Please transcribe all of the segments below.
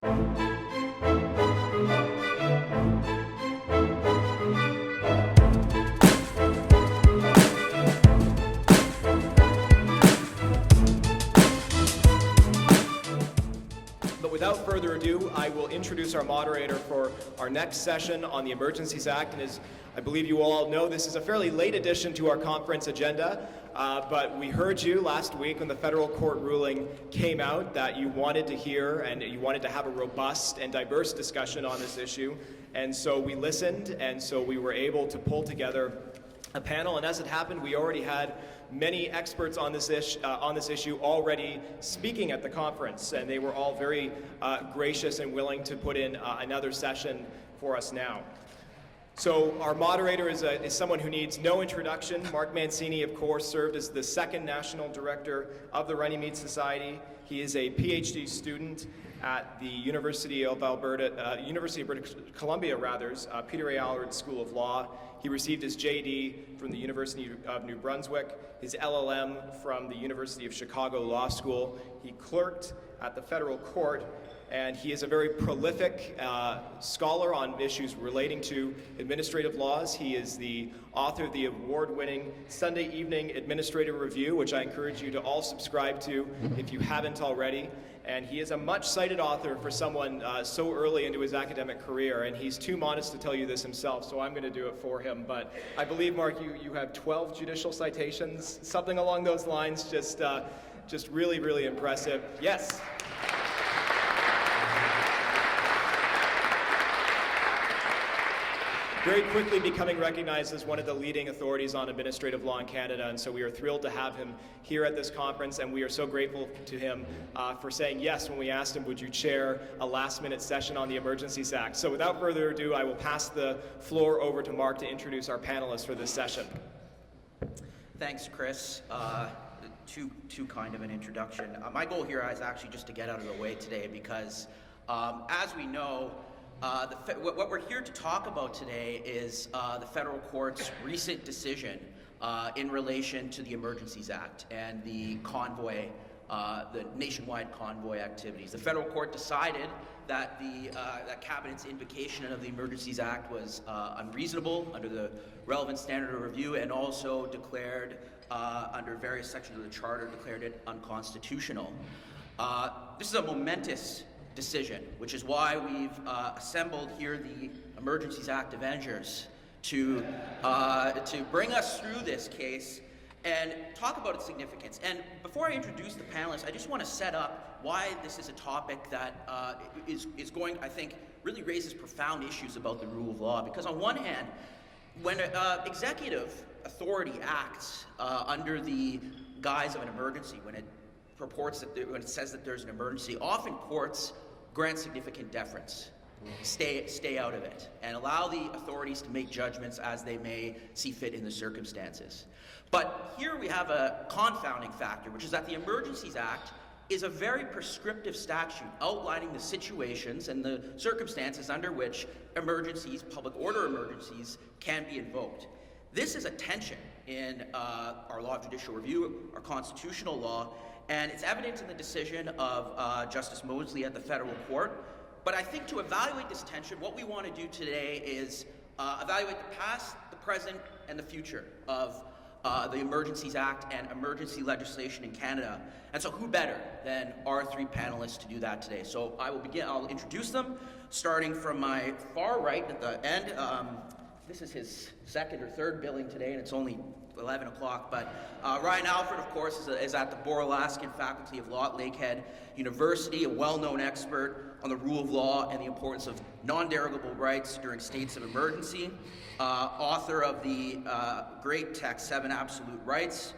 Without further ado, I will introduce our moderator for our next session on the Emergencies Act. And as I believe you all know, this is a fairly late addition to our conference agenda, but we heard you last week when the federal court ruling came out that you wanted to hear and you wanted to have a robust and diverse discussion on this issue. And so we listened, and so we were able to pull together a panel. And as it happened, we already had many experts on this issue already speaking at the conference, and they were all very gracious and willing to put in another session for us now. So our moderator is someone who needs no introduction. Mark Mancini, of course, served as the second national director of the Runnymede Society. He is a PhD student at the University of British Columbia, Peter A. Allard School of Law. He received his JD from the University of New Brunswick, his LLM from the University of Chicago Law School. He clerked at the federal court, and he is a very prolific scholar on issues relating to administrative laws. He is the author of the award-winning Sunday Evening Administrative Review, which I encourage you to all subscribe to if you haven't already. And he is a much-cited author for someone so early into his academic career, and he's too modest to tell you this himself, so I'm going to do it for him. But I believe, Mark, you have 12 judicial citations, something along those lines, just really, really impressive. Yes? Very quickly becoming recognized as one of the leading authorities on administrative law in Canada, and so we are thrilled to have him here at this conference, and we are so grateful to him for saying yes when we asked him, would you chair a last-minute session on the Emergencies Act? So without further ado, I will pass the floor over to Mark to introduce our panelists for this session. Thanks, Chris. Too kind of an introduction. My goal here is actually just to get out of the way today because, as we know, what we're here to talk about today is the federal court's recent decision in relation to the Emergencies Act and the convoy, the nationwide convoy activities. The federal court decided that that Cabinet's invocation of the Emergencies Act was unreasonable under the relevant standard of review, and also declared, under various sections of the Charter, declared it unconstitutional. This is a momentous decision, which is why we've assembled here the Emergencies Act Avengers to bring us through this case and talk about its significance. And before I introduce the panelists, I just want to set up why this is a topic that is going, I think, really raises profound issues about the rule of law. Because on one hand, when executive authority acts under the guise of an emergency, when it says that there's an emergency, often courts grant significant deference, stay out of it, and allow the authorities to make judgments as they may see fit in the circumstances. But here we have a confounding factor, which is that the Emergencies Act is a very prescriptive statute outlining the situations and the circumstances under which emergencies, public order emergencies, can be invoked. This is a tension in our law of judicial review, our constitutional law, and it's evident in the decision of Justice Mosley at the federal court. But I think to evaluate this tension, what we want to do today is evaluate the past, the present, and the future of the Emergencies Act and emergency legislation in Canada. And so who better than our three panelists to do that today? So I'll introduce them, starting from my far right at the end. This is his second or third billing today, and it's only 11 o'clock, but Ryan Alford, of course, is at the Boralaskin Faculty of Law at Lakehead University, a well-known expert on the rule of law and the importance of non-derogable rights during states of emergency, author of the great text, 7 Absolute Rights.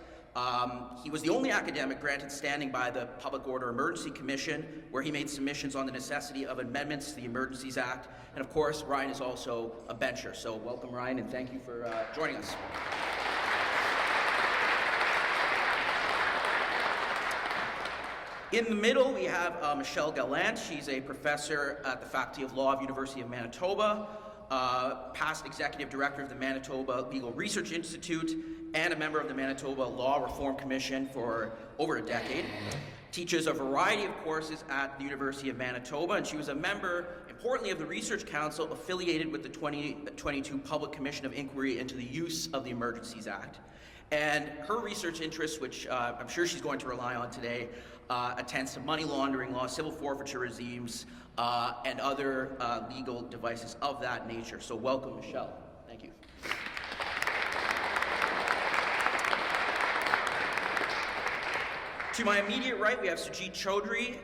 He was the only academic granted standing by the Public Order Emergency Commission, where he made submissions on the necessity of amendments to the Emergencies Act. And of course, Ryan is also a bencher. So welcome, Ryan, and thank you for joining us. In the middle, we have Michelle Gallant. She's a professor at the Faculty of Law of University of Manitoba, past executive director of the Manitoba Legal Research Institute, and a member of the Manitoba Law Reform Commission for over a decade. teaches a variety of courses at the University of Manitoba, and she was a member, importantly, of the Research Council affiliated with the 2022 Public Commission of Inquiry into the Use of the Emergencies Act. And her research interests, which I'm sure she's going to rely on today, attends to money laundering law, civil forfeiture regimes, and other legal devices of that nature. So welcome, Michelle. Thank you. To my immediate right, we have Sujit Choudhry,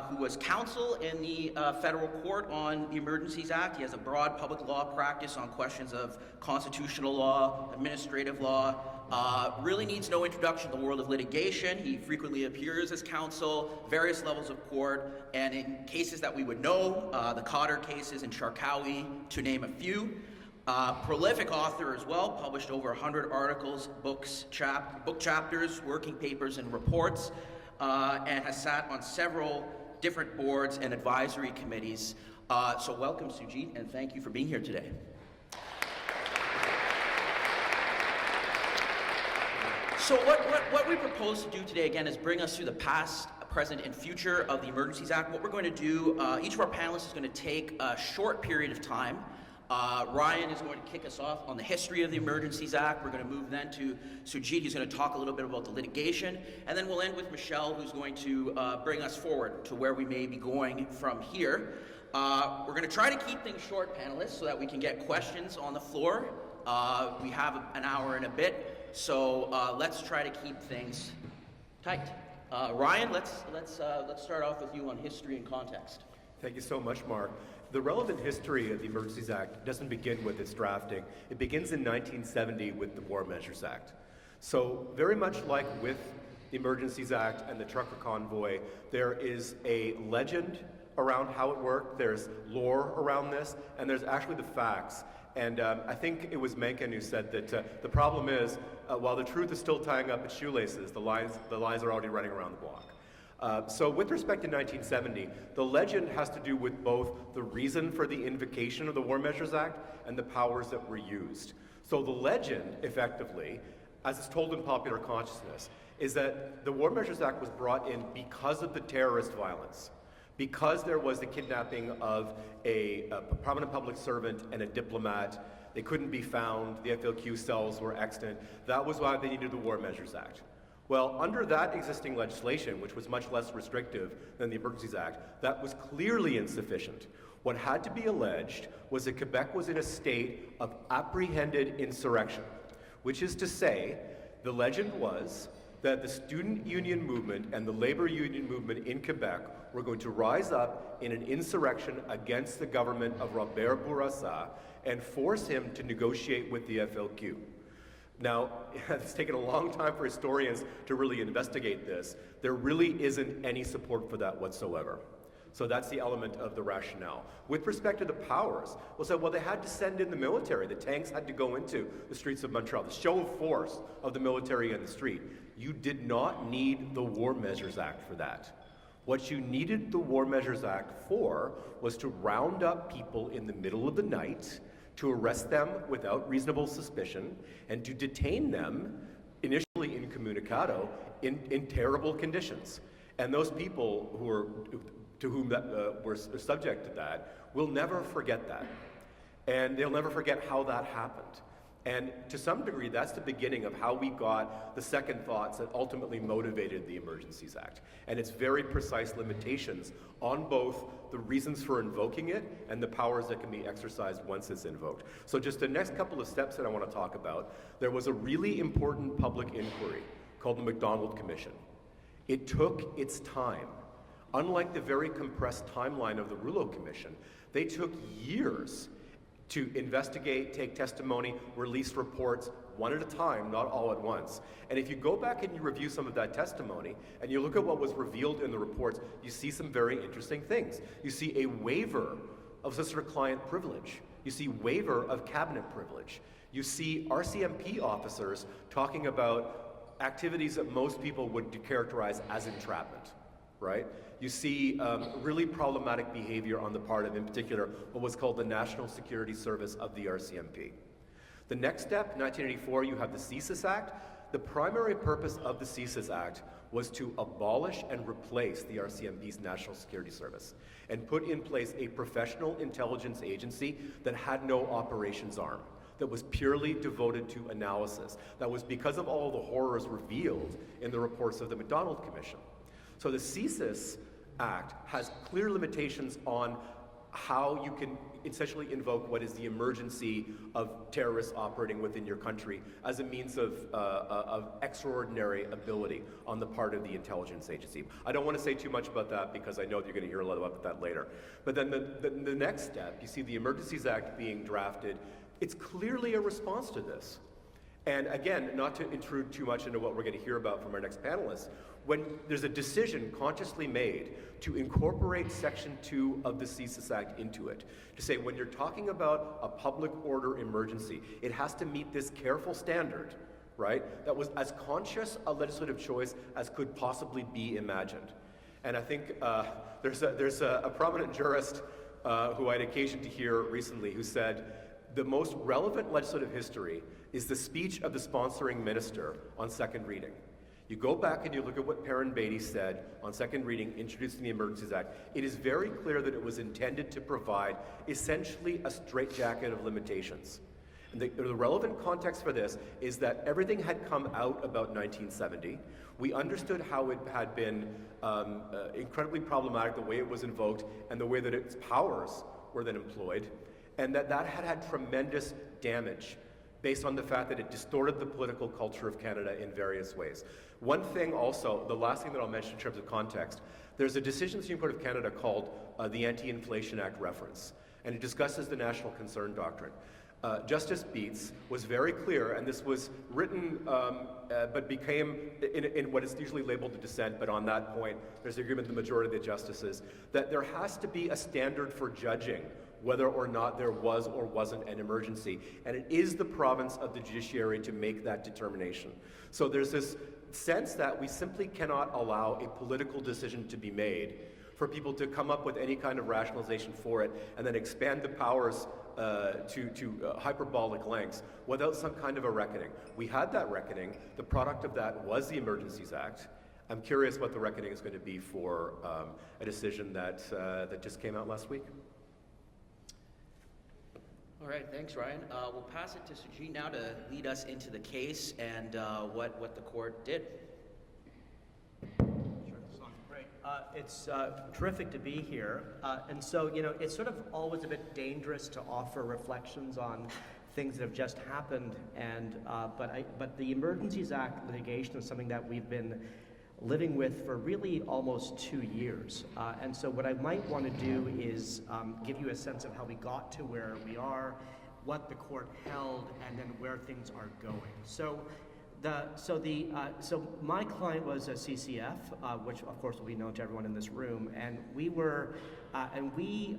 who was counsel in the federal court on the Emergencies Act. He has a broad public law practice on questions of constitutional law, administrative law, really needs no introduction to the world of litigation. He frequently appears as counsel, various levels of court, and in cases that we would know, the Cotter cases and Sharkawi, to name a few. Prolific author as well, published over 100 articles, book chapters, working papers, and reports, and has sat on several different boards and advisory committees. So welcome, Sujit, and thank you for being here today. So what we propose to do today, again, is bring us through the past, present, and future of the Emergencies Act. What we're going to do, each of our panelists is going to take a short period of time. Ryan is going to kick us off on the history of the Emergencies Act. We're going to move then to Sujit, who's going to talk a little bit about the litigation. And then we'll end with Michelle, who's going to bring us forward to where we may be going from here. We're going to try to keep things short, panelists, so that we can get questions on the floor. We have an hour and a bit, so let's try to keep things tight. Ryan, let's start off with you on history and context. Thank you so much, Mark. The relevant history of the Emergencies Act doesn't begin with its drafting. It begins in 1970 with the War Measures Act. So very much like with the Emergencies Act and the trucker convoy, there is a legend around how it worked, there's lore around this, and there's actually the facts. And I think it was Mencken who said that the problem is, while the truth is still tying up its shoelaces, the lies are already running around the block. So with respect to 1970, the legend has to do with both the reason for the invocation of the War Measures Act and the powers that were used. So the legend, effectively, as it's told in popular consciousness, is that the War Measures Act was brought in because of the terrorist violence, because there was the kidnapping of a prominent public servant and a diplomat. They couldn't be found, the FLQ cells were extant. That was why they needed the War Measures Act. Well, under that existing legislation, which was much less restrictive than the Emergencies Act, that was clearly insufficient. What had to be alleged was that Quebec was in a state of apprehended insurrection, which is to say, the legend was that the student union movement and the labor union movement in Quebec were going to rise up in an insurrection against the government of Robert Bourassa and force him to negotiate with the FLQ. Now, it's taken a long time for historians to really investigate this. There really isn't any support for that whatsoever. So that's the element of the rationale. With respect to the powers, well, they had to send in the military. The tanks had to go into the streets of Montreal. The show of force of the military in the street. You did not need the War Measures Act for that. What you needed the War Measures Act for was to round up people in the middle of the night, to arrest them without reasonable suspicion, and to detain them, initially incommunicado, in terrible conditions. And those people to whom that were subject to that will never forget that. And they'll never forget how that happened. And to some degree, that's the beginning of how we got the second thoughts that ultimately motivated the Emergencies Act, and its very precise limitations on both the reasons for invoking it and the powers that can be exercised once it's invoked. So just the next couple of steps that I want to talk about, there was a really important public inquiry called the MacDonald Commission. It took its time. Unlike the very compressed timeline of the Rouleau Commission, they took years to investigate, take testimony, release reports, one at a time, not all at once. And if you go back and you review some of that testimony, and you look at what was revealed in the reports, you see some very interesting things. You see a waiver of solicitor-client privilege. You see waiver of cabinet privilege. You see RCMP officers talking about activities that most people would characterize as entrapment, right? You see really problematic behavior on the part of, in particular, what was called the National Security Service of the RCMP. The next step, 1984, you have the CSIS Act. The primary purpose of the CSIS Act was to abolish and replace the RCMP's National Security Service and put in place a professional intelligence agency that had no operations arm, that was purely devoted to analysis, that was because of all the horrors revealed in the reports of the MacDonald Commission. So the CSIS Act has clear limitations on how you can essentially invoke what is the emergency of terrorists operating within your country as a means of extraordinary ability on the part of the intelligence agency. I don't want to say too much about that because I know that you're going to hear a lot about that later. But then the next step, you see the Emergencies Act being drafted, it's clearly a response to this. And again, not to intrude too much into what we're going to hear about from our next panelists, when there's a decision consciously made to incorporate Section 2 of the CSIS Act into it, to say when you're talking about a public order emergency, it has to meet this careful standard, right? That was as conscious a legislative choice as could possibly be imagined. And I think there's a prominent jurist who I had occasion to hear recently who said, the most relevant legislative history is the speech of the sponsoring minister on second reading. You go back and you look at what Perrin Beatty said on second reading introducing the Emergencies Act. It is very clear that it was intended to provide essentially a straitjacket of limitations. And the relevant context for this is that everything had come out about 1970. We understood how it had been incredibly problematic, the way it was invoked, and the way that its powers were then employed, and that had had tremendous damage based on the fact that it distorted the political culture of Canada in various ways. One thing also, the last thing that I'll mention in terms of context, there's a decision of the Supreme Court of Canada called the Anti-Inflation Act reference, and it discusses the national concern doctrine. Justice Beetz was very clear, and this was written but became in what is usually labeled a dissent, but on that point, there's agreement with the majority of the justices, that there has to be a standard for judging whether or not there was or wasn't an emergency. And it is the province of the judiciary to make that determination. So there's this sense that we simply cannot allow a political decision to be made for people to come up with any kind of rationalization for it and then expand the powers to hyperbolic lengths without some kind of a reckoning. We had that reckoning. The product of that was the Emergencies Act. I'm curious what the reckoning is going to be for a decision that just came out last week. All right, thanks, Ryan. We'll pass it to Sujit now to lead us into the case and what the court did. Sure, sounds great. It's terrific to be here. And so, it's sort of always a bit dangerous to offer reflections on things that have just happened. And but the Emergencies Act litigation is something that we've been living with for really almost 2 years. And so what I might want to do is give you a sense of how we got to where we are, what the court held, and then where things are going. So my client was a CCF, which of course will be known to everyone in this room, and we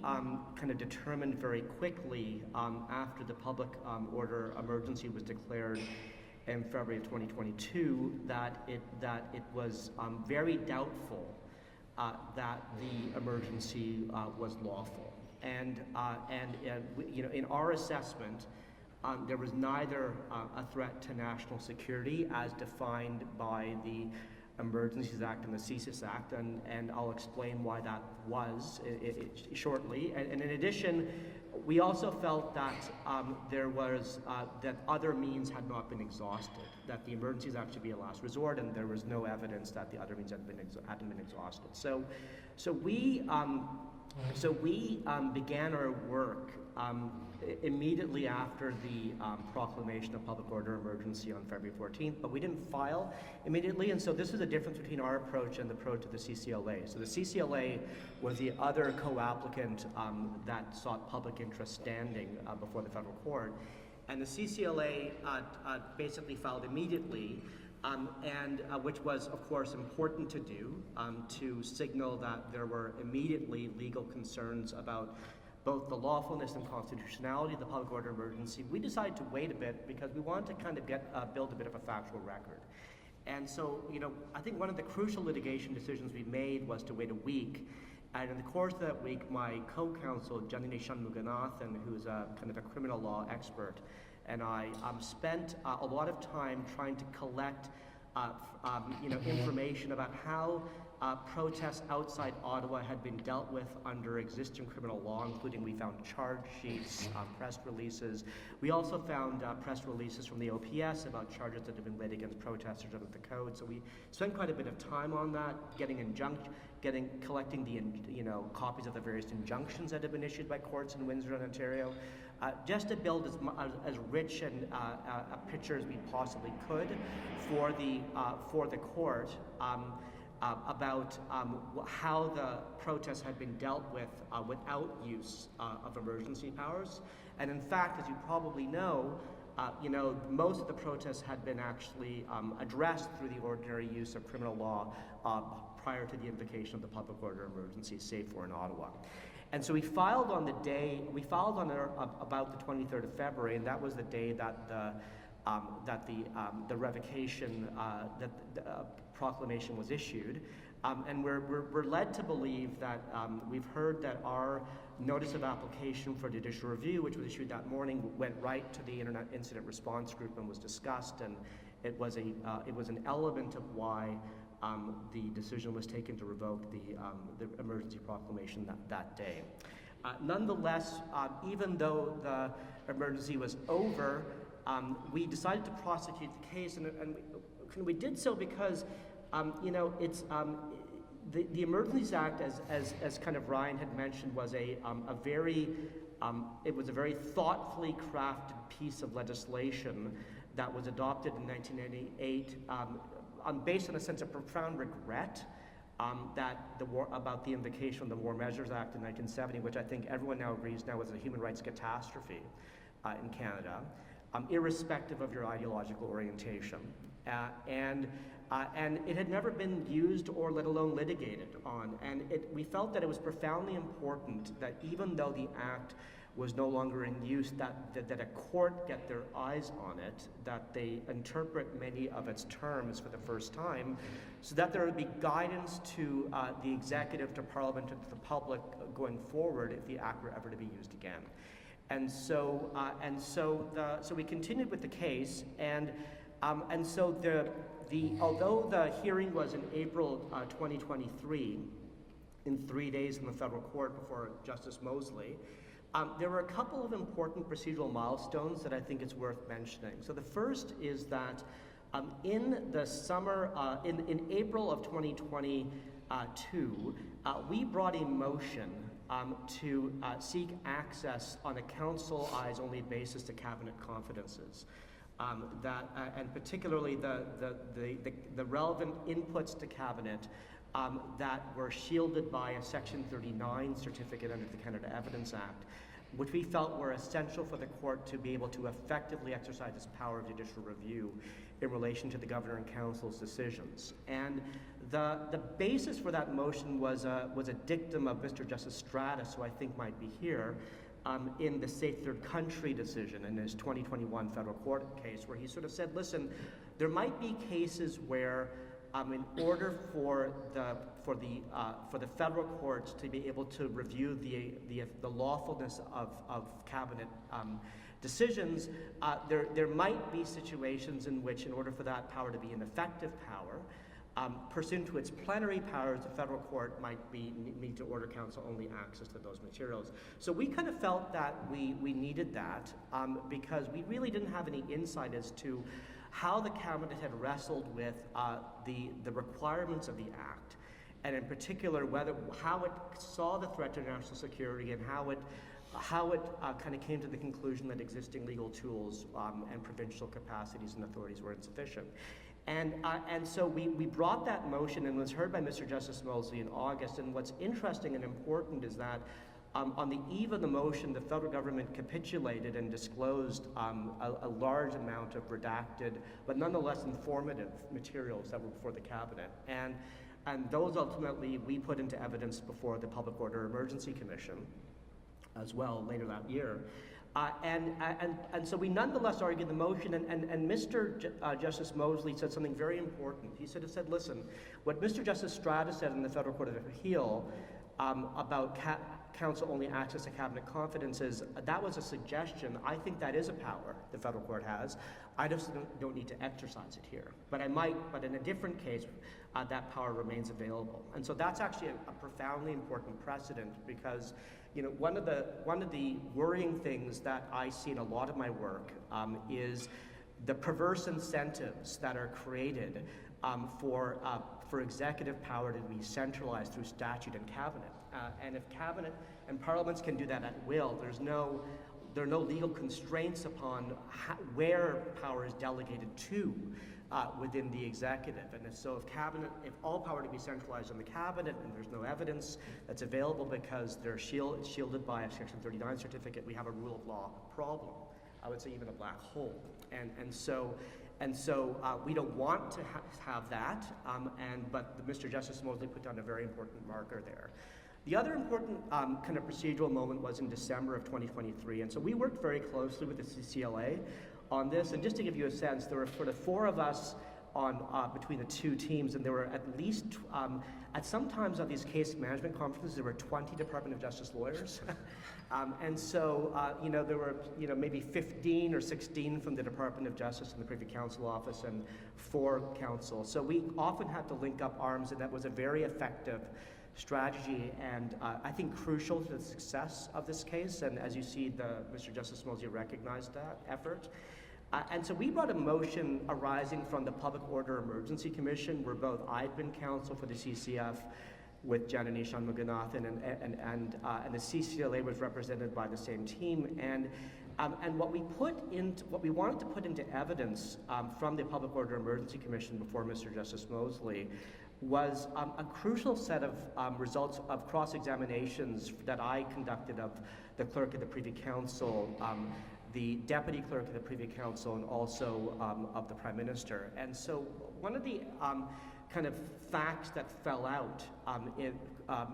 kind of determined very quickly after the public order emergency was declared in February of 2022 that it was very doubtful that the emergency was lawful, and in our assessment, there was neither a threat to national security as defined by the Emergencies Act and the CSIS Act, and I'll explain why that was shortly. And in addition, we also felt that that other means had not been exhausted, that the Emergencies Act should be a last resort, and there was no evidence that the other means hadn't been exhausted. So we began our work immediately after the proclamation of public order emergency on February 14th, but we didn't file immediately, and so this is the difference between our approach and the approach of the CCLA. So the CCLA was the other co-applicant that sought public interest standing before the federal court, and the CCLA basically filed immediately, which was, of course, important to do to signal that there were immediately legal concerns about both the lawfulness and constitutionality of the public order emergency. We decided to wait a bit because we wanted to kind of build a bit of a factual record. And so, I think one of the crucial litigation decisions we made was to wait a week. And in the course of that week, my co-counsel, Janine Shanmuganathan, who's a kind of a criminal law expert, and I spent a lot of time trying to collect information about how protests outside Ottawa had been dealt with under existing criminal law, including we found charge sheets, press releases. We also found press releases from the OPS about charges that had been laid against protesters under the code. So we spent quite a bit of time on that, collecting the copies of the various injunctions that had been issued by courts in Windsor and Ontario, just to build as rich a picture as we possibly could for the court. About how the protests had been dealt with without use of emergency powers. And in fact, as you probably know, most of the protests had been actually addressed through the ordinary use of criminal law prior to the invocation of the public order emergency, save for in Ottawa. And so we filed on about the 23rd of February, and that was the day that the revocation, proclamation was issued, and we're led to believe that we've heard that our notice of application for judicial review, which was issued that morning, went right to the Internet Incident Response Group and was discussed, and it was an element of why the decision was taken to revoke the emergency proclamation that day. Nonetheless, even though the emergency was over, we decided to prosecute the case, and we did so because it's the Emergencies Act, as kind of Ryan had mentioned, was a very thoughtfully crafted piece of legislation that was adopted in 1998, based on a sense of profound regret about the invocation of the War Measures Act in 1970, which I think everyone now agrees now was a human rights catastrophe in Canada, irrespective of your ideological orientation. And it had never been used or let alone litigated on. And we felt that it was profoundly important that even though the act was no longer in use, that a court get their eyes on it, that they interpret many of its terms for the first time, so that there would be guidance to the executive, to Parliament, and to the public going forward if the act were ever to be used again. And so we continued with the case, and so although the hearing was in April 2023, in 3 days in the federal court before Justice Mosley, there were a couple of important procedural milestones that I think it's worth mentioning. So the first is that in the summer, in April of 2022, we brought a motion to seek access on a council eyes-only basis to cabinet confidences. And particularly the relevant inputs to cabinet that were shielded by a Section 39 certificate under the Canada Evidence Act, which we felt were essential for the court to be able to effectively exercise its power of judicial review in relation to the Governor and Council's decisions. And the basis for that motion was a dictum of Mr. Justice Stratus, who I think might be here, in the Safe Third Country decision in his 2021 federal court case, where he sort of said, listen, there might be cases where in order for the federal courts to be able to review the lawfulness of cabinet decisions, there might be situations in which, in order for that power to be an effective power, pursuant to its plenary powers, the federal court might need to order council only access to those materials. So we kind of felt that we needed that because we really didn't have any insight as to how the cabinet had wrestled with the requirements of the act, and in particular how it saw the threat to national security, and how it kind of came to the conclusion that existing legal tools and provincial capacities and authorities were insufficient. And so we brought that motion, and it was heard by Mr. Justice Mosley in August. And what's interesting and important is that on the eve of the motion, the federal government capitulated and disclosed a large amount of redacted, but nonetheless informative materials that were before the cabinet. And those ultimately we put into evidence before the Public Order Emergency Commission as well later that year. And so we nonetheless argued the motion, and Mr. Justice Mosley said something very important. He said, listen, what Mr. Justice Strata said in the Federal Court of Appeal about council only access to cabinet confidences, that was a suggestion. I think that is a power the federal court has. I just don't need to exercise it here. But in a different case, that power remains available. And so that's actually a profoundly important precedent, because one of the worrying things that I see in a lot of my work is the perverse incentives that are created for executive power to be centralized through statute and cabinet. And if cabinet and parliaments can do that at will, there are no legal constraints upon where power is delegated to within the executive. And so if all power to be centralized in the cabinet and there's no evidence that's available because they're shielded by a Section 39 certificate, we have a rule of law problem. I would say even a black hole. And so we don't want to have that, but Mr. Justice Mosley put down a very important marker there. The other important kind of procedural moment was in December of 2023, and so we worked very closely with the CCLA on this. And just to give you a sense, there were sort of 4 of us between the 2 teams, and there were at least, at some times of these case management conferences, there were 20 Department of Justice lawyers. And so, there were, maybe 15 or 16 from the Department of Justice and the Privy Council office and 4 counsel. So we often had to link up arms, and that was a very effective strategy, and I think crucial to the success of this case. And as you see, Mr. Justice Mosley recognized that effort. And so we brought a motion arising from the Public Order Emergency Commission, where both I'd been counsel for the CCF with Janani Shanmuganathan, and the CCLA was represented by the same team. And what we wanted to put into evidence from the Public Order Emergency Commission before Mr. Justice Mosley was a crucial set of results of cross-examinations that I conducted of the Clerk of the Privy Council, the Deputy Clerk of the Privy Council, and also of the Prime Minister. And so one of the kind of facts that fell out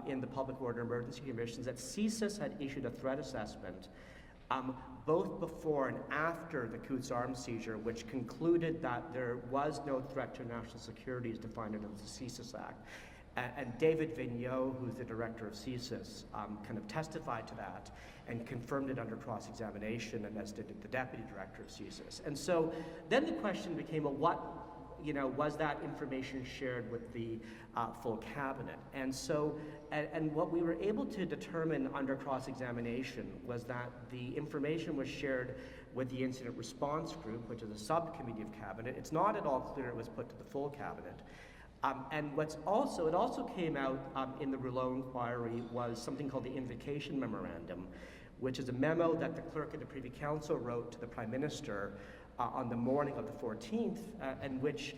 in the Public Order Emergency Commission is that CSIS had issued a threat assessment both before and after the Coots arms seizure, which concluded that there was no threat to national security as defined under the CSIS Act. And David Vigneault, who's the director of CSIS, kind of testified to that and confirmed it under cross-examination, and as did the deputy director of CSIS. And so then the question became, well, was that information shared with the full cabinet? And so, and what we were able to determine under cross-examination was that the information was shared with the Incident Response Group, which is a subcommittee of cabinet. It's not at all clear it was put to the full cabinet. And it also came out in the Rouleau inquiry was something called the Invocation Memorandum, which is a memo that the Clerk of the Privy Council wrote to the Prime Minister on the morning of the 14th, in which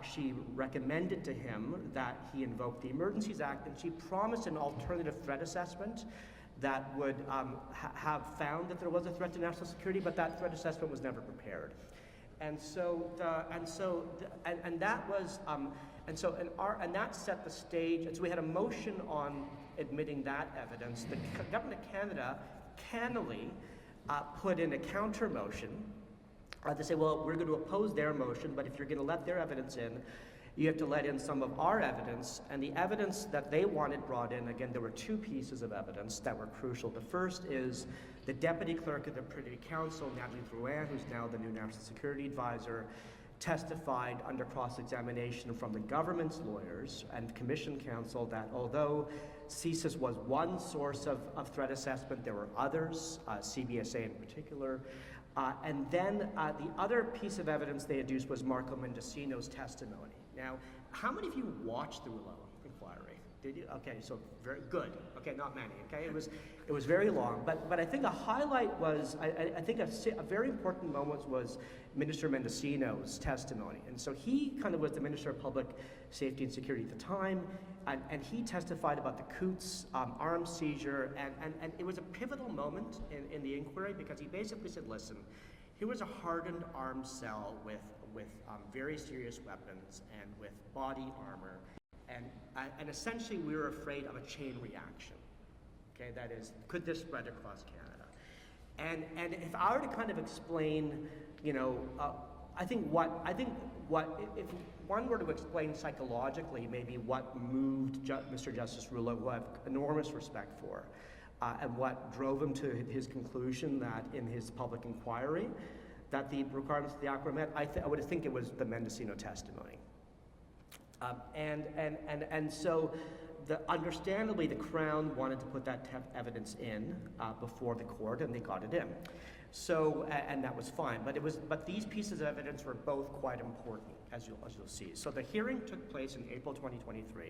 she recommended to him that he invoke the Emergencies Act, and she promised an alternative threat assessment that would have found that there was a threat to national security, but that threat assessment was never prepared. And that set the stage. And so we had a motion on admitting that evidence. The Government of Canada cannily put in a counter motion to say, well, we're going to oppose their motion, but if you're going to let their evidence in, you have to let in some of our evidence. And the evidence that they wanted brought in, again, there were 2 pieces of evidence that were crucial. The first is the Deputy Clerk of the Privy Council, Nathalie Drouin, who's now the new National Security Advisor, testified under cross-examination from the government's lawyers and Commission counsel that although CSIS was one source of threat assessment, there were others, CBSA in particular. And then the other piece of evidence they adduced was Marco Mendocino's testimony. Now, how many of you watched the Rouleau inquiry? Did you? Okay, so very good. Okay, not many. Okay, it was very long, but I think a highlight was I think a very important moment was Minister Mendocino's testimony, and so he kind of was the Minister of Public Safety and Security at the time, and he testified about the Coots arms seizure, and it was a pivotal moment in the inquiry because he basically said, listen, here was a hardened armed cell with very serious weapons and with body armor. And essentially, we were afraid of a chain reaction. Okay, that is, could this spread across Canada? And if I were to kind of explain, if one were to explain psychologically maybe what moved Mr. Justice Rouleau, who I have enormous respect for, and what drove him to his conclusion that in his public inquiry that the requirements of the act were met, I would think it was the Mendocino testimony. And so understandably the Crown wanted to put that evidence in before the court, and they got it in. So, and that was fine, but these pieces of evidence were both quite important, as you'll see. So the hearing took place in April 2023.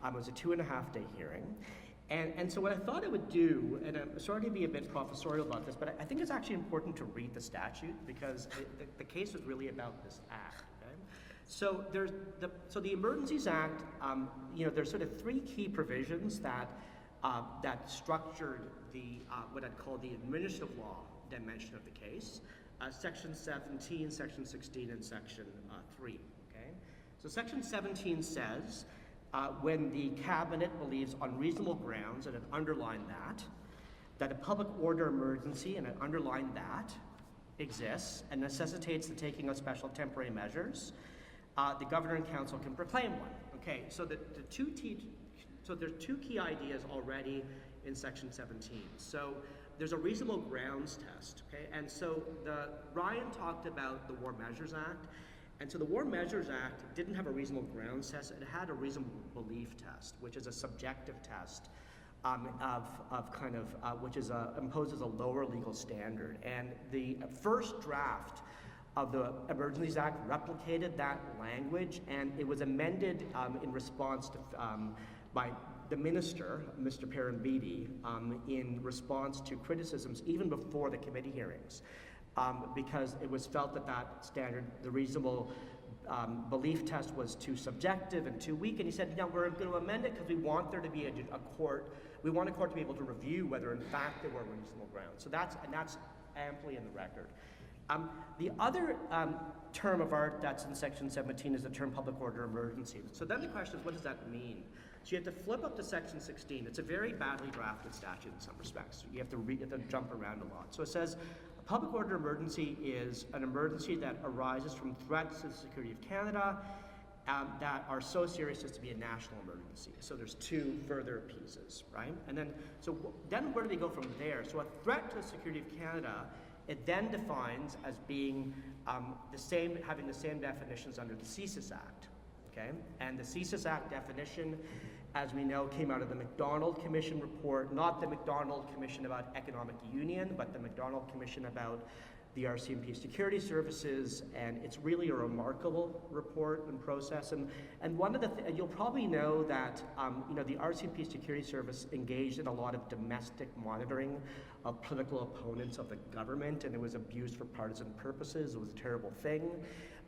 It was a 2.5-day hearing. And so what I thought I would do, and I'm sorry to be a bit professorial about this, but I think it's actually important to read the statute because the case was really about this act. Okay? So the Emergencies Act, there's sort of 3 key provisions that structured the what I'd call the administrative law dimension of the case. Section 17, Section 16, and Section 3. Okay? So Section 17 says, when the cabinet believes on reasonable grounds, and it underlined that a public order emergency, and it underlined that, exists and necessitates the taking of special temporary measures, the governor and council can proclaim one. Okay, so there's 2 key ideas already in Section 17. So there's a reasonable grounds test, okay? And so Ryan talked about the War Measures Act. And so the War Measures Act didn't have a reasonable grounds test, it had a reasonable belief test, which is a subjective test which imposes a lower legal standard. And the first draft of the Emergencies Act replicated that language, and it was amended in response to, by the minister, Mr. Parambidi, in response to criticisms even before the committee hearings. Because it was felt that standard, the reasonable belief test, was too subjective and too weak, and he said, we're going to amend it because we want there to be a court, we want a court to be able to review whether in fact there were reasonable grounds. So that's amply in the record. The other term of art that's in Section 17 is the term public order emergency. So then the question is, what does that mean? So you have to flip up to Section 16. It's a very badly drafted statute in some respects. You have to jump around a lot. So it says, public order emergency is an emergency that arises from threats to the security of Canada that are so serious as to be a national emergency. So there's 2 further pieces, right? And then where do they go from there? So a threat to the security of Canada, it then defines as being having the same definitions under the CSIS Act, okay? And the CSIS Act definition, as we know, came out of the MacDonald Commission report, not the MacDonald Commission about economic union, but the MacDonald Commission about the RCMP security services, and it's really a remarkable report and process. And one of the you'll probably know that the RCMP security service engaged in a lot of domestic monitoring of political opponents of the government, and it was abused for partisan purposes. It was a terrible thing.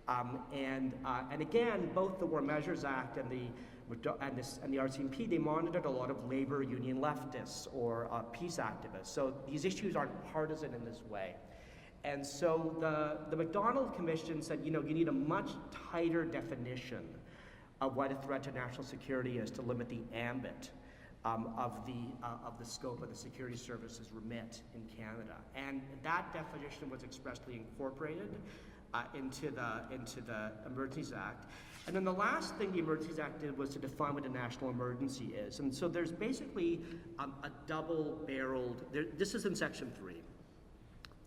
And again, both the War Measures Act and the RCMP, they monitored a lot of labor union leftists or peace activists. So these issues aren't partisan in this way. And so the MacDonald Commission said, you need a much tighter definition of what a threat to national security is to limit the ambit of the scope of the security services remit in Canada. And that definition was expressly incorporated into the Emergencies Act. And then the last thing the Emergencies Act did was to define what a national emergency is. And so there's basically a double-barreled, this is in Section 3.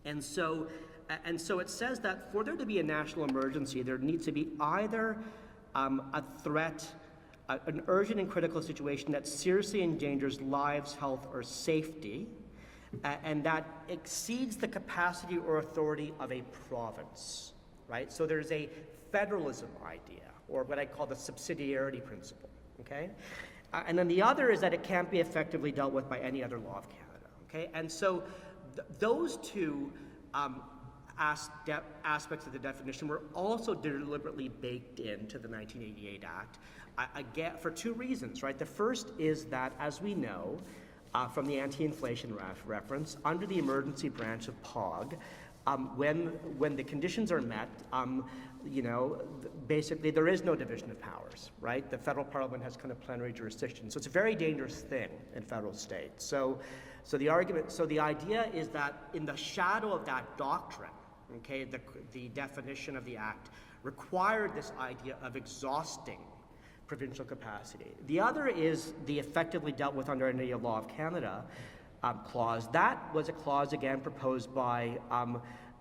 And so it says that for there to be a national emergency, there needs to be either a threat, an urgent and critical situation that seriously endangers lives, health, or safety, and that exceeds the capacity or authority of a province, right? So there's a federalism idea, or what I call the subsidiarity principle, okay? And then the other is that it can't be effectively dealt with by any other law of Canada, okay? And so those 2 aspects of the definition were also deliberately baked into the 1988 Act, again, for 2 reasons, right? The first is that, as we know, from the anti-inflation reference, under the emergency branch of POG, when the conditions are met, basically there is no division of powers, right? The federal parliament has kind of plenary jurisdiction. So it's a very dangerous thing in federal states. So the idea is that in the shadow of that doctrine, okay, the definition of the act required this idea of exhausting provincial capacity. The other is the effectively dealt with under any law of Canada clause. That was a clause, again, proposed by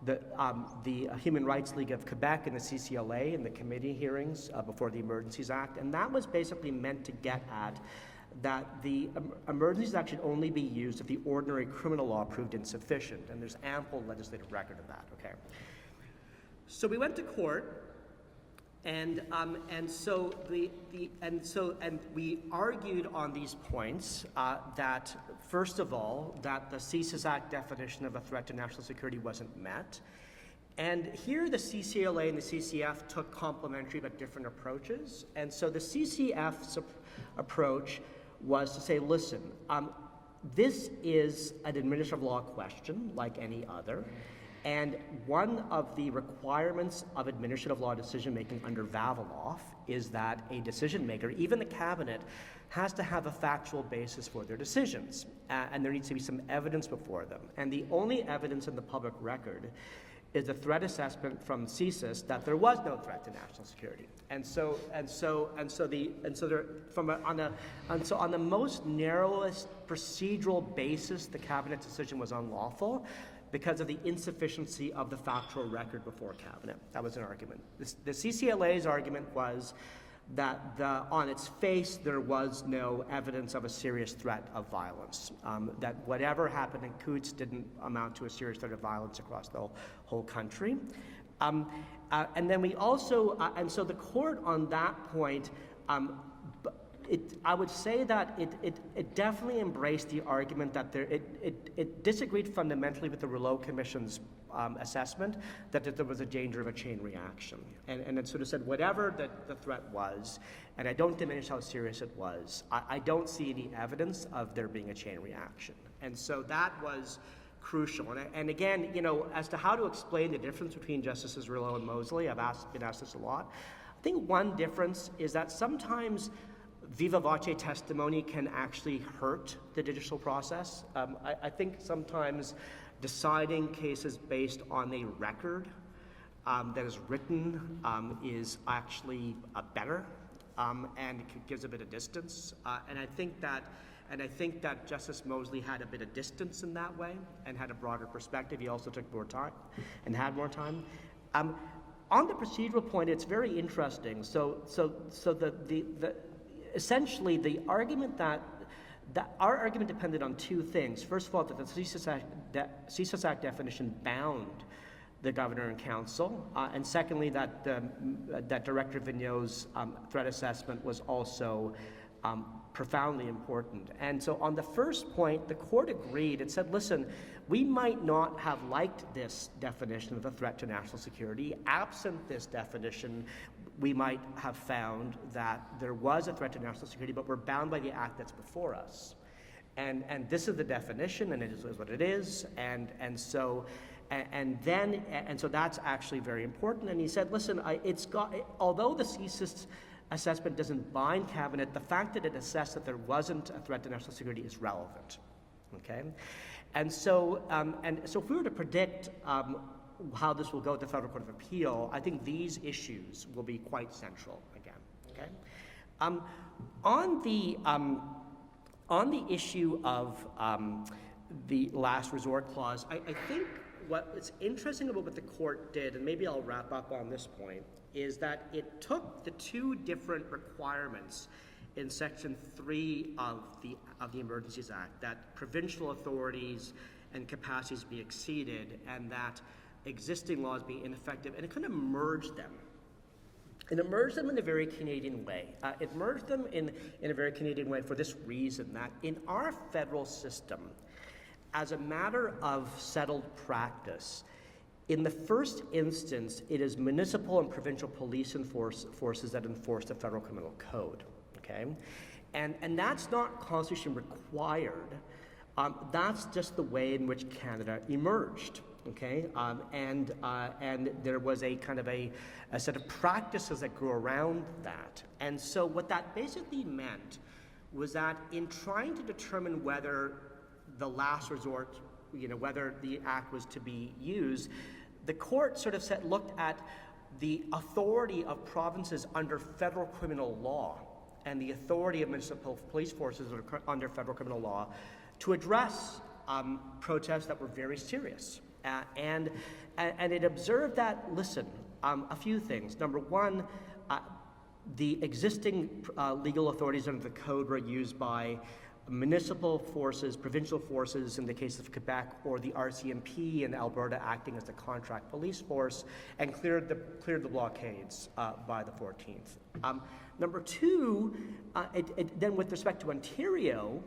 the Human Rights League of Quebec and the CCLA in the committee hearings before the Emergencies Act, and that was basically meant to get at that the Emergencies Act should only be used if the ordinary criminal law proved insufficient, and there's ample legislative record of that. Okay, so we went to court, and we argued on these points that, first of all, that the CSIS Act definition of a threat to national security wasn't met. And here the CCLA and the CCF took complementary but different approaches. And so the CCF's approach was to say, listen, this is an administrative law question like any other. And one of the requirements of administrative law decision-making under Vavilov is that a decision maker, even the cabinet, has to have a factual basis for their decisions. And there needs to be some evidence before them. And the only evidence in the public record is a threat assessment from CSIS that there was no threat to national security. On the most narrowest procedural basis, the cabinet's decision was unlawful because of the insufficiency of the factual record before cabinet. That was an argument. The CCLA's argument was that on its face there was no evidence of a serious threat of violence, that whatever happened in Coutts didn't amount to a serious threat of violence across the whole country. And then we also, and so the court on that point, I would say that it definitely embraced the argument that it disagreed fundamentally with the Rouleau Commission's assessment that there was a danger of a chain reaction. And it sort of said whatever the threat was, and I don't diminish how serious it was, I don't see any evidence of there being a chain reaction. And so that was crucial. And again, you know, as to how to explain the difference between Justices Rouleau and Mosley, I've been asked this a lot. I think one difference is that sometimes viva voce testimony can actually hurt the judicial process. I think sometimes deciding cases based on a record that is written is actually better and gives a bit of distance. And I think that Justice Mosley had a bit of distance in that way and had a broader perspective. He also took more time and had more time. On the procedural point, it's very interesting. So essentially, the argument that our argument depended on two things. First of all, that the CSIS Act definition bound the governor and council, and secondly, that Director Vigneault's threat assessment was also profoundly important. And so on the first point, the court agreed. It said, listen, we might not have liked this definition of a threat to national security. Absent this definition, we might have found that there was a threat to national security, but we're bound by the act that's before us. And this is the definition, and it is what it is. And so that's actually very important. And he said, listen, although the CSIS assessment doesn't bind cabinet, the fact that it assessed that there wasn't a threat to national security is relevant. Okay, and so if we were to predict how this will go at the Federal Court of Appeal, I think these issues will be quite central again. Okay, on the issue of the last resort clause, I think what's interesting about what the court did, and maybe I'll wrap up on this point, is that it took the two different requirements in Section 3 of the Emergencies Act, that provincial authorities and capacities be exceeded and that existing laws be ineffective, and it kind of merged them. It merged them in a very Canadian way. It merged them in a very Canadian way for this reason, that in our federal system, as a matter of settled practice, in the first instance, it is municipal and provincial police forces that enforce the federal criminal code, okay? And that's not constitution required. That's just the way in which Canada emerged, okay? And there was a kind of a set of practices that grew around that. And so what that basically meant was that in trying to determine whether the last resort, whether the act was to be used, the court sort of looked at the authority of provinces under federal criminal law and the authority of municipal police forces under federal criminal law to address protests that were very serious. And it observed that, listen, a few things. Number one, the existing legal authorities under the code were used by municipal forces, provincial forces in the case of Quebec, or the RCMP in Alberta acting as the contract police force, and cleared the blockades by the 14th. Number two, then with respect to Ontario,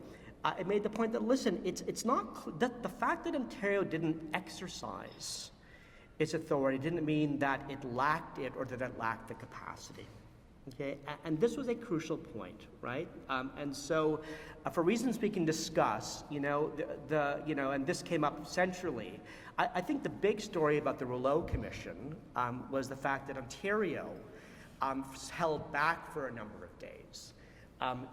it made the point that, listen, it's not that the fact that Ontario didn't exercise its authority didn't mean that it lacked it or that it lacked the capacity. Okay, and this was a crucial point, right? And so, for reasons we can discuss, and this came up centrally. I think the big story about the Rouleau Commission was the fact that Ontario held back for a number of days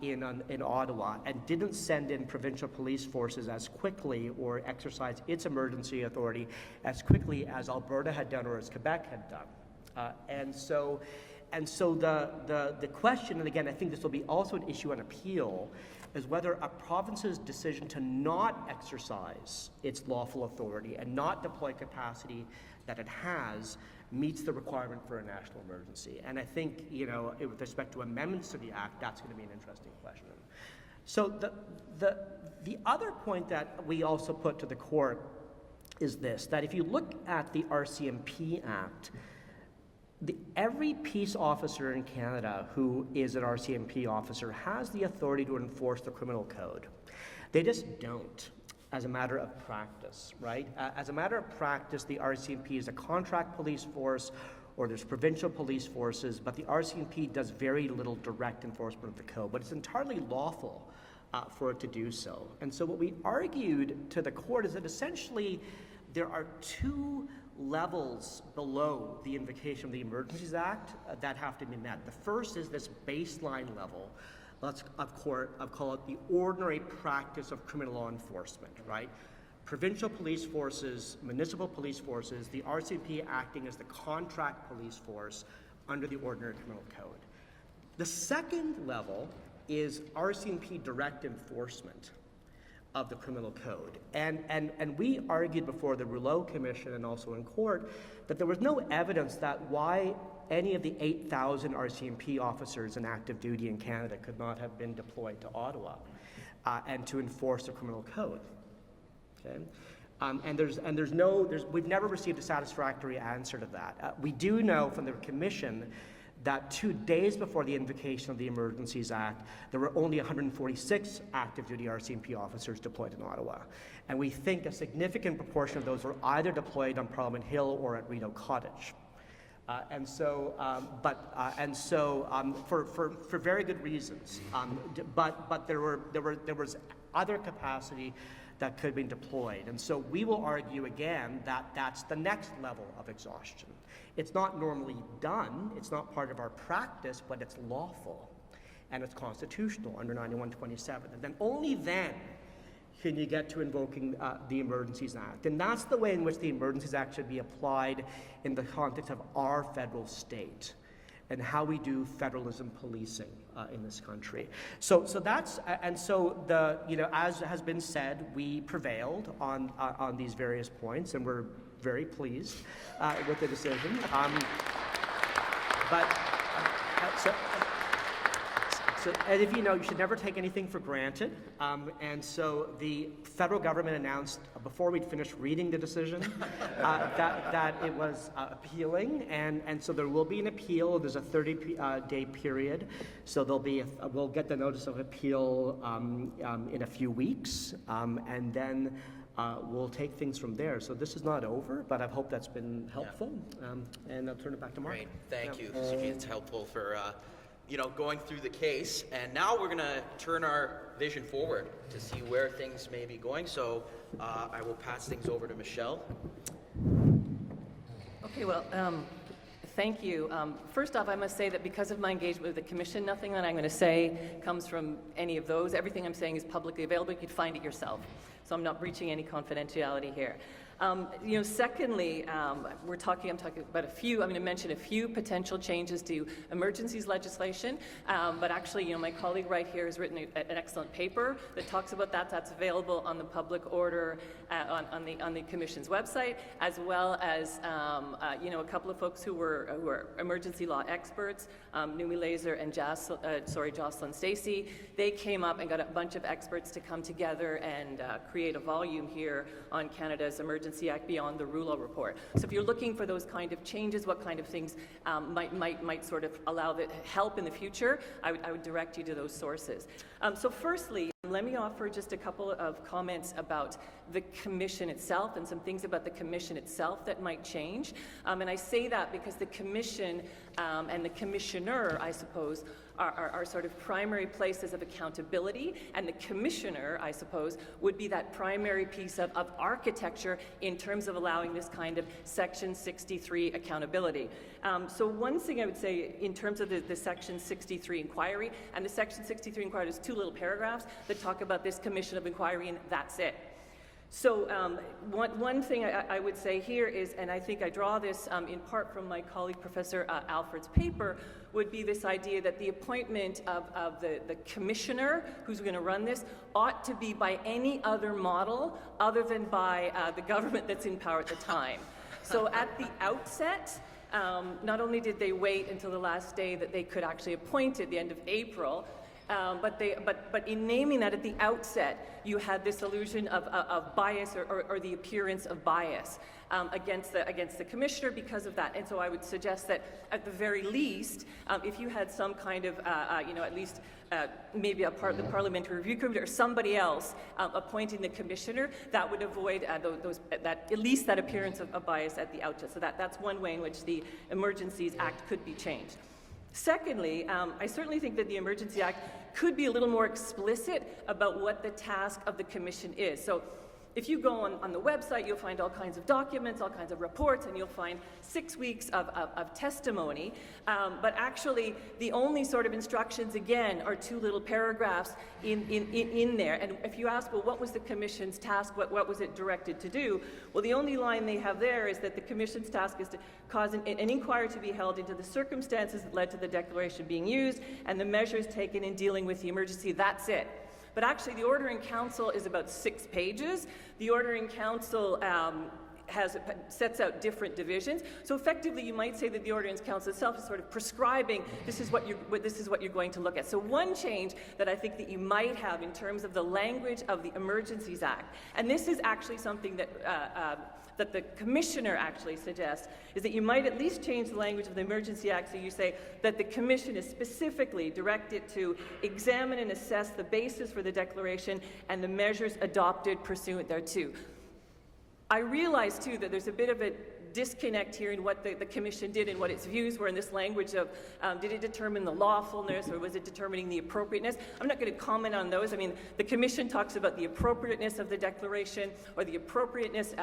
in Ottawa and didn't send in provincial police forces as quickly or exercise its emergency authority as quickly as Alberta had done or as Quebec had done, And so the question, and again, I think this will be also an issue on appeal, is whether a province's decision to not exercise its lawful authority and not deploy capacity that it has meets the requirement for a national emergency. And I think, with respect to amendments to the Act, that's going to be an interesting question. So the other point that we also put to the court is this, that if you look at the RCMP Act, every peace officer in Canada who is an RCMP officer has the authority to enforce the criminal code. They just don't, as a matter of practice, right? As a matter of practice, the RCMP is a contract police force, or there's provincial police forces, but the RCMP does very little direct enforcement of the code, but it's entirely lawful for it to do so. And so what we argued to the court is that essentially there are two levels below the invocation of the Emergencies Act that have to be met. The first is this baseline level. I'll call it the ordinary practice of criminal law enforcement, right? Provincial police forces, municipal police forces, the RCMP acting as the contract police force under the ordinary criminal code. The second level is RCMP direct enforcement of the criminal code. And we argued before the Rouleau Commission and also in court that there was no evidence that why any of the 8,000 RCMP officers in active duty in Canada could not have been deployed to Ottawa and to enforce the criminal code. Okay? We've never received a satisfactory answer to that. We do know from the Commission that 2 days before the invocation of the Emergencies Act, there were only 146 active duty RCMP officers deployed in Ottawa. And we think a significant proportion of those were either deployed on Parliament Hill or at Rideau Cottage. For very good reasons. But there was other capacity that could have been deployed. And so we will argue again that that's the next level of exhaustion. It's not normally done, it's not part of our practice, but it's lawful and it's constitutional under 9127. And then only then can you get to invoking the Emergencies Act. And that's the way in which the Emergencies Act should be applied in the context of our federal state and how we do federalism policing in this country. So that's, and so as has been said, we prevailed on these various points, and we're very pleased with the decision. And if you know, you should never take anything for granted. And so the federal government announced before we'd finished reading the decision that it was appealing, and so there will be an appeal. There's a 30-day period, so we'll get the notice of appeal in a few weeks, and then we'll take things from there. So this is not over, but I hope that's been helpful. And I'll turn it back to Mark. Great, thank you, Sujit. It's helpful for going through the case. And now we're going to turn our vision forward to see where things may be going. So I will pass things over to Michelle. Okay, well, thank you. First off, I must say that because of my engagement with the Commission, nothing that I'm going to say comes from any of those. Everything I'm saying is publicly available. You can find it yourself. So I'm not breaching any confidentiality here. Secondly, I'm talking about I'm going to mention a few potential changes to emergencies legislation, but actually, my colleague right here has written an excellent paper that talks about that. That's available on the public order on the Commission's website, as well as, a couple of folks who are emergency law experts, Numi Laser and Jocelyn Stacey. They came up and got a bunch of experts to come together and create a volume here on Canada's Emergency Act Beyond the Rouleau Report. So if you're looking for those kind of changes, what kind of things might sort of allow the help in the future, I would direct you to those sources. So firstly, let me offer just a couple of comments about the Commission itself and some things about the Commission itself that might change. And I say that because the Commission and the Commissioner, I suppose, are sort of primary places of accountability, and the Commissioner, I suppose, would be that primary piece of architecture in terms of allowing this kind of Section 63 accountability. So one thing I would say in terms of the Section 63 inquiry, and the Section 63 inquiry is 2 little paragraphs that talk about this Commission of Inquiry, and that's it. So one thing I would say here is, and I think I draw this in part from my colleague Professor Alford's paper, would be this idea that the appointment of the commissioner who's going to run this ought to be by any other model other than by the government that's in power at the time. So at the outset, not only did they wait until the last day that they could actually appoint it, the end of April, but in naming that at the outset, you had this illusion of bias or the appearance of bias against the commissioner because of that. And so I would suggest that at the very least, if you had some kind of, at least maybe a part of the Parliamentary Review Committee or somebody else appointing the commissioner, that would avoid at least that appearance of bias at the outset. So that's one way in which the Emergencies Act could be changed. Secondly, I certainly think that the Emergency Act could be a little more explicit about what the task of the Commission is. So if you go on the website, you'll find all kinds of documents, all kinds of reports, and you'll find 6 weeks of testimony. But actually, the only sort of instructions, again, are 2 little paragraphs in there. And if you ask, well, what was the Commission's task? What was it directed to do? Well, the only line they have there is that the Commission's task is to cause an inquiry to be held into the circumstances that led to the declaration being used and the measures taken in dealing with the emergency. That's it. But actually, the Order in Council is about 6 pages. The Order in Council sets out different divisions. So effectively, you might say that the Order in Council itself is sort of prescribing this is what you're going to look at. So one change that I think that you might have in terms of the language of the Emergencies Act, and this is actually something that the Commissioner actually suggests, is that you might at least change the language of the Emergency Act so you say that the Commission is specifically directed to examine and assess the basis for the declaration and the measures adopted pursuant thereto. I realize, too, that there's a bit of a disconnect here in what the Commission did and what its views were in this language of did it determine the lawfulness or was it determining the appropriateness? I'm not going to comment on those. I mean, the Commission talks about the appropriateness of the declaration or the appropriateness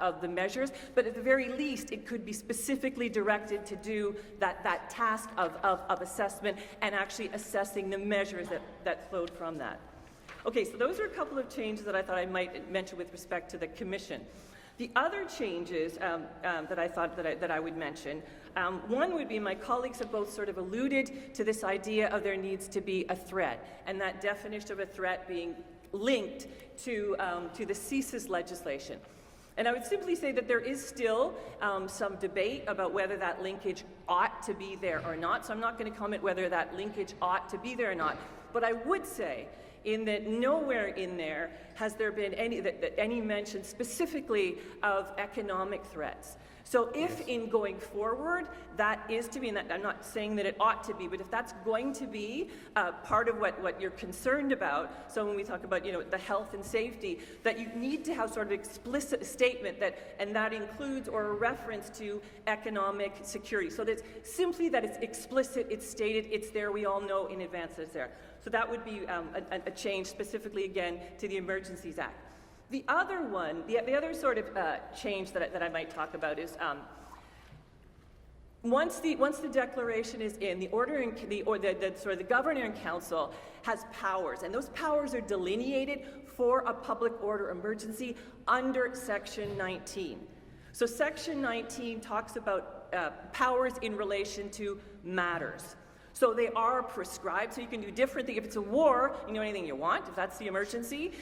of the measures, but at the very least, it could be specifically directed to do that task of assessment and actually assessing the measures that flowed from that. Okay, so those are a couple of changes that I thought I might mention with respect to the Commission. The other changes that I thought that I would mention, one would be my colleagues have both sort of alluded to this idea of there needs to be a threat, and that definition of a threat being linked to the CSIS legislation. And I would simply say that there is still some debate about whether that linkage ought to be there or not, so I'm not going to comment whether that linkage ought to be there or not, but I would say in that nowhere in there has there been any mention specifically of economic threats. So if in going forward that is to be, and I'm not saying that it ought to be, but if that's going to be part of what you're concerned about, so when we talk about the health and safety, that you need to have sort of explicit statement and that includes or a reference to economic security. So that's simply that it's explicit, it's stated, it's there, we all know in advance that it's there. So that would be a change specifically, again, to the Emergencies Act. The other one, the other sort of change that I might talk about is Once the declaration is in, the governor in council has powers, and those powers are delineated for a public order emergency under Section 19. So Section 19 talks about powers in relation to matters. So they are prescribed, so you can do different things. If it's a war, you can do anything you want, if that's the emergency.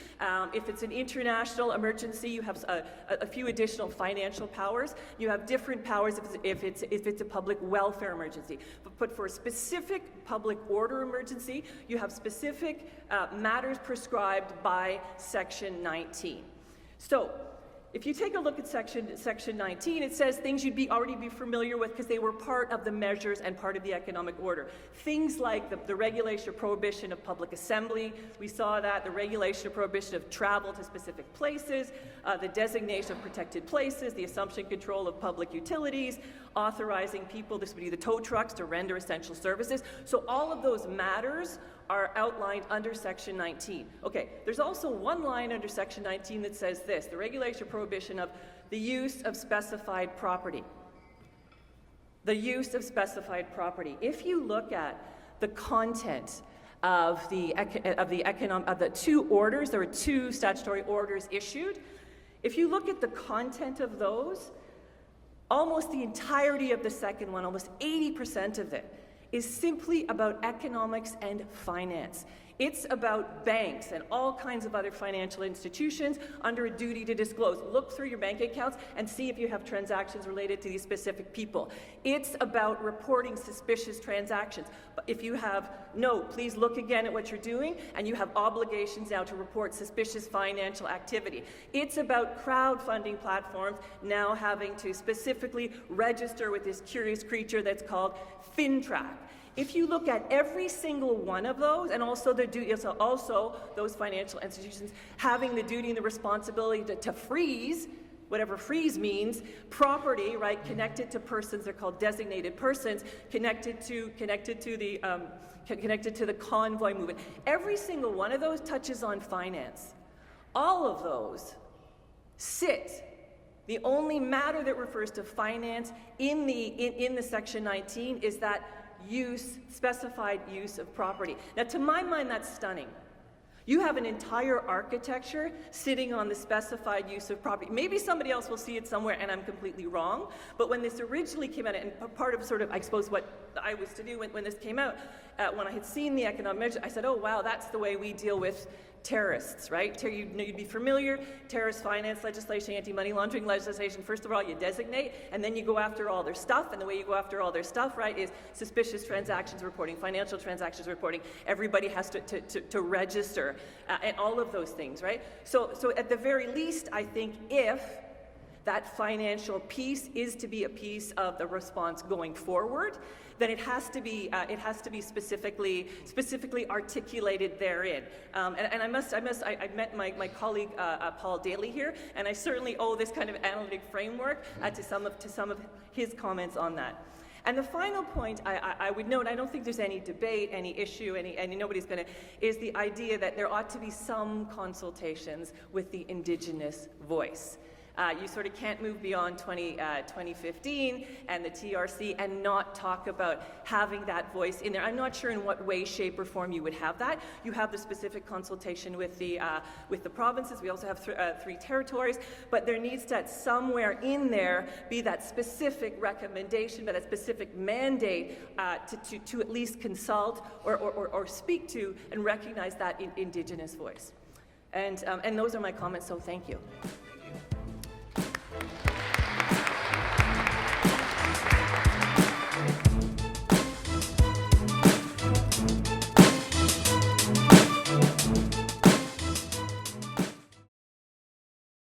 If it's an international emergency, you have a few additional financial powers. You have different powers if it's a public welfare emergency. But for a specific public order emergency, you have specific matters prescribed by Section 19. So, if you take a look at section 19, it says things you'd already be familiar with because they were part of the measures and part of the economic order. Things like the regulation or prohibition of public assembly, we saw that, the regulation or prohibition of travel to specific places, the designation of protected places, the assumption control of public utilities, authorizing people, this would be the tow trucks, to render essential services. So all of those matters are outlined under Section 19. Okay, there's also one line under Section 19 that says this, the regulation or prohibition of the use of specified property. The use of specified property. If you look at the content of the two orders, there were two statutory orders issued. If you look at the content of those, almost the entirety of the second one, almost 80% of it, is simply about economics and finance. It's about banks and all kinds of other financial institutions under a duty to disclose. Look through your bank accounts and see if you have transactions related to these specific people. It's about reporting suspicious transactions. But if you have, no, please look again at what you're doing, and you have obligations now to report suspicious financial activity. It's about crowdfunding platforms now having to specifically register with this curious creature that's called FinTrack. If you look at every single one of those, and also those financial institutions having the duty and the responsibility to freeze, whatever freeze means, property, right, connected to persons, they're called designated persons, connected to the convoy movement. Every single one of those touches on finance. All of those sit. The only matter that refers to finance in the Section 19 is that specified use of property. Now, to my mind, that's stunning. You have an entire architecture sitting on the specified use of property. Maybe somebody else will see it somewhere and I'm completely wrong, but when this originally came out, and part of sort of, I suppose, what I was to do when this came out, when I had seen the economic measure, I said, oh wow, that's the way we deal with terrorists, right? You'd be familiar, terrorist finance legislation, anti-money laundering legislation. First of all, you designate, and then you go after all their stuff, and the way you go after all their stuff, right, is suspicious transactions reporting, financial transactions reporting. Everybody has to register, and all of those things, right? So at the very least, I think if that financial piece is to be a piece of the response going forward, then it has to be specifically articulated therein. And I met my colleague Paul Daly here, and I certainly owe this kind of analytic framework to some of his comments on that. And the final point I would note, I don't think there's any debate, any issue, any nobody's going to, is the idea that there ought to be some consultations with the Indigenous voice. You sort of can't move beyond 2015 and the TRC and not talk about having that voice in there. I'm not sure in what way, shape, or form you would have that. You have the specific consultation with the provinces. We also have 3 territories, but there needs to somewhere in there be that specific recommendation, but that specific mandate to at least consult or speak to and recognize that Indigenous voice. And those are my comments. So thank you.